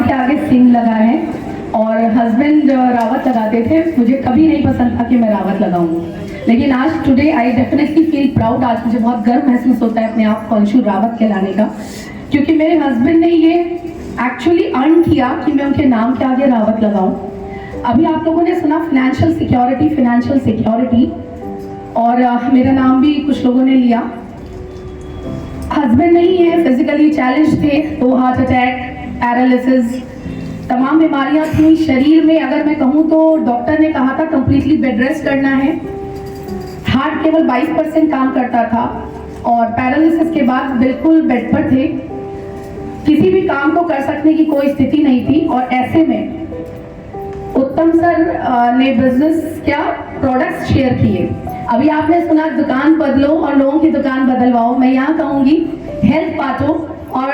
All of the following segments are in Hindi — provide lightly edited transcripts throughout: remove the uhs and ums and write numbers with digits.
के आगे सिंह लगा है और हस्बैंड रावत लगाते थे। मुझे कभी नहीं पसंद था कि मैं रावत लगाऊं, लेकिन आज today I definitely feel proud. आज मुझे बहुत गर्व महसूस होता है अपने आप को अंशु रावत कहलाने का, क्योंकि मेरे हस्बैंड ने ये एक्चुअली अर्न किया कि मैं उनके नाम के आगे रावत लगाऊं। अभी आप लोगों ने सुना फाइनेंशियल सिक्योरिटी, और मेरा नाम भी कुछ लोगों ने लिया। हस्बैंड नहीं है, फिजिकली चैलेंज थे, 2 हार्ट अटैक, पैरालिसिस, तमाम बीमारियां थी शरीर में। अगर मैं कहूँ तो डॉक्टर ने कहा था कंप्लीटली बेड रेस्ट करना है। हार्ट केवल 22% काम करता था और पैरालिसिस के बाद बिल्कुल बेड पर थे। किसी भी काम को कर सकने की कोई स्थिति नहीं थी। और ऐसे में उत्तम सर ने बिजनेस प्रोडक्ट्स शेयर किए। अभी आपने सुना दुकान बदलो और लोगों की दुकान बदलवाओ। मैं यहाँ कहूँगी हेल्थ बांटो और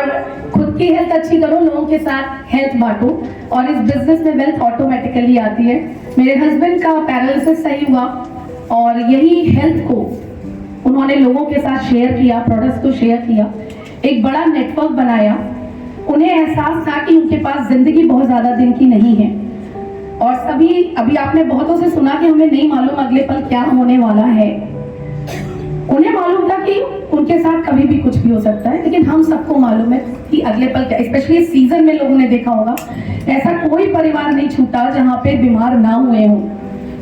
खुद की हेल्थ अच्छी करो, लोगों के साथ हेल्थ बांटो, और इस बिजनेस में वेल्थ ऑटोमेटिकली आती है। मेरे हस्बैंड का पैरालिसिस सही हुआ और यही हेल्थ को उन्होंने लोगों के साथ शेयर किया, प्रोडक्ट्स को शेयर किया, एक बड़ा नेटवर्क बनाया। उन्हें एहसास था कि उनके पास जिंदगी बहुत ज्यादा दिन की नहीं है और सभी, अभी आपने बहुतों से सुना कि हमें नहीं मालूम अगले पल क्या होने वाला है। उन्हें मालूम था कि उनके साथ कभी भी कुछ भी हो सकता है, लेकिन हम सबको मालूम है कि अगले पल क्या। स्पेशली इस सीजन में लोगों ने देखा होगा, ऐसा कोई परिवार नहीं छूटा जहाँ पे बीमार ना हुए हों।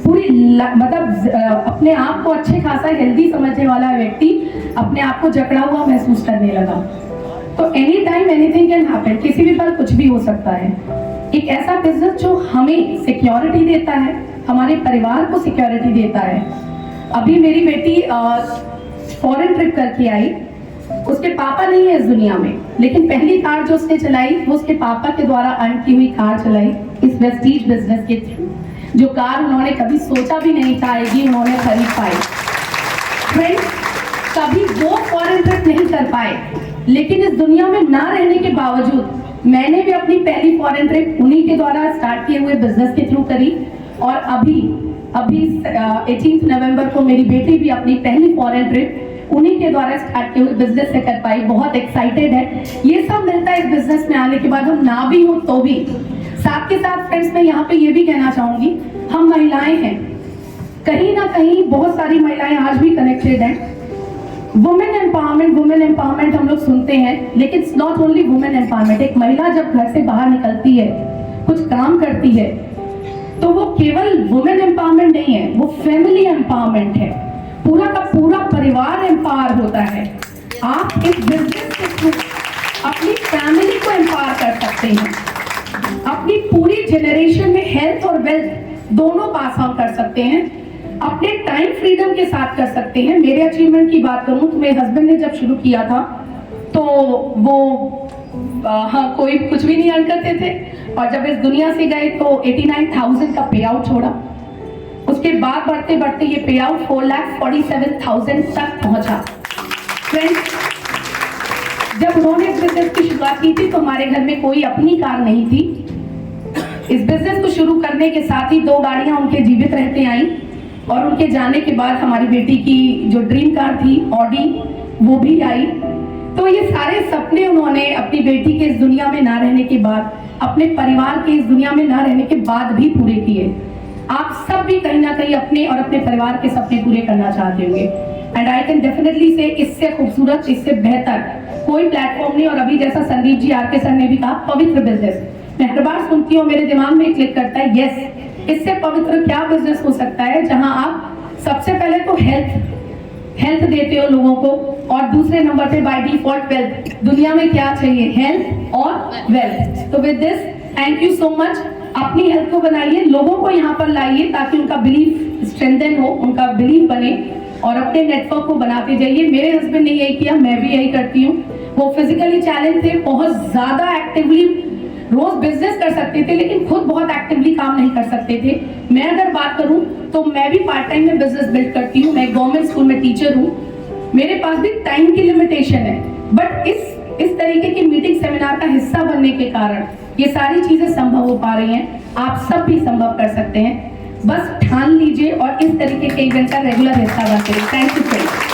पूरी मतलब अपने आप को अच्छे खासा हेल्दी समझने वाला व्यक्ति अपने आप को जकड़ा हुआ महसूस करने लगा। तो any time anything can happen, किसी भी पल कुछ भी हो सकता है। एक ऐसा बिजनेस जो हमें सिक्योरिटी देता है, हमारे परिवार को सिक्योरिटी देता है। अभी मेरी बेटी फॉरेन ट्रिप करके आई। उसके पापा नहीं है इस दुनिया में, लेकिन पहली कार जो उसने चलाई वो उसके पापा के द्वारा अर्न की हुई कार चलाई इस वेस्टीज बिजनेस के थ्रू। जो कार उन्होंने कभी सोचा भी नहीं था आएगी, उन्होंने खरीद पाई। फ्रेंड्स, कभी वो फॉरेन ट्रिप नहीं कर पाए, लेकिन इस दुनिया में ना रहने के बावजूद मैंने भी अपनी पहली फॉरेन ट्रिप उन्हीं के द्वारा स्टार्ट किए हुए बिजनेस के थ्रू करी। और अभी 18 नवंबर को मेरी बेटी भी अपनी पहली फॉरेन ट्रिप उन्हीं के द्वारा स्टार्ट किए हुए बिजनेस से कर पाई। बहुत एक्साइटेड है। ये सब मिलता है इस बिजनेस में आने के बाद, हम ना भी हो तो भी। साथ के साथ फ्रेंड्स, मैं यहाँ पे ये भी कहना चाहूंगी, हम महिलाएं हैं, कहीं ना कहीं बहुत सारी महिलाएं आज भी कनेक्टेड हैं। वुमेन एम्पावरमेंट हम लोग सुनते हैं, लेकिन it's not only women empowerment. एक महिला जब घर से बाहर निकलती है, कुछ काम करती है, तो वो केवल वुमेन एम्पावरमेंट नहीं है, वो फैमिली एम्पावरमेंट है। पूरा का पूरा परिवार एम्पावर होता है। आप इस बिजनेस के थ्रू अपनी फैमिली को एम्पावर कर सकते हैं, अपनी पूरी जनरेशन में हेल्थ और वेल्थ दोनों पास ऑन कर सकते हैं, अपने टाइम फ्रीडम के साथ कर सकते हैं। मेरे अचीवमेंट की बात करूं तो मेरे हस्बैंड ने जब शुरू किया था तो वो कोई कुछ भी नहीं अर्न करते थे, और जब इस दुनिया से गए तो 89,000 का पे आउट छोड़ा। उसके बाद बढ़ते बढ़ते ये पे आउट 4,47,000 तक पहुंचा। फ्रेंड्स, जब उन्होंने इस बिजनेस की शुरुआत की थी तो हमारे घर में कोई अपनी कार नहीं थी। इस बिजनेस को शुरू करने के साथ ही 2 गाड़ियां उनके जीवित रहते आई, और उनके जाने के बाद हमारी बेटी की जो ड्रीम कार थी ऑडी, वो भी आई। तो ये सारे सपने उन्होंने अपनी बेटी के इस दुनिया में ना रहने के बाद, अपने परिवार के इस दुनिया में ना रहने के बाद भी पूरे किए। आप सब भी कहीं ना कहीं अपने और अपने परिवार के सपने पूरे करना चाहते होंगे, एंड आई कैन डेफिनेटली से इससे खूबसूरत, इससे बेहतर कोई प्लेटफॉर्म नहीं। और अभी जैसा संदीप जी आर के सर ने भी कहा, पवित्र बिजनेस, मैं हर बार सुनती हूँ, मेरे दिमाग में क्लिक करता है, यस, इससे पवित्र क्या बिजनेस हो सकता है जहां आप सबसे पहले तो हेल्थ देते हो लोगों को, और दूसरे नंबर पे बाय डिफॉल्ट वेल्थ। दुनिया में क्या चाहिए? हेल्थ और वेल्थ। तो with this, thank you so much. अपनी हेल्थ को बनाइए, लोगों को यहाँ पर लाइए ताकि उनका बिलीफ स्ट्रेंथन हो, उनका बिलीफ बने, और अपने नेटवर्क को बनाते जाइए। मेरे हस्बैंड ने यही किया, मैं भी यही करती हूँ। वो फिजिकली चैलेंज थे, बहुत ज्यादा एक्टिवली रोज बिजनेस कर सकते थे, लेकिन खुद बहुत एक्टिवली काम नहीं कर सकते थे। मैं अगर बात करूं तो मैं भी पार्ट टाइम में बिजनेस बिल्ड करती हूं। मैं गवर्नमेंट स्कूल में टीचर हूं, मेरे पास भी टाइम की लिमिटेशन है, बट इस तरीके की मीटिंग सेमिनार का हिस्सा बनने के कारण ये सारी चीजें संभव हो पा रही हैं। आप सब भी संभव कर सकते हैं, बस ठान लीजिए और इस तरीके के इवेंट का रेगुलर हिस्सा बनते हैं। Thank you friends.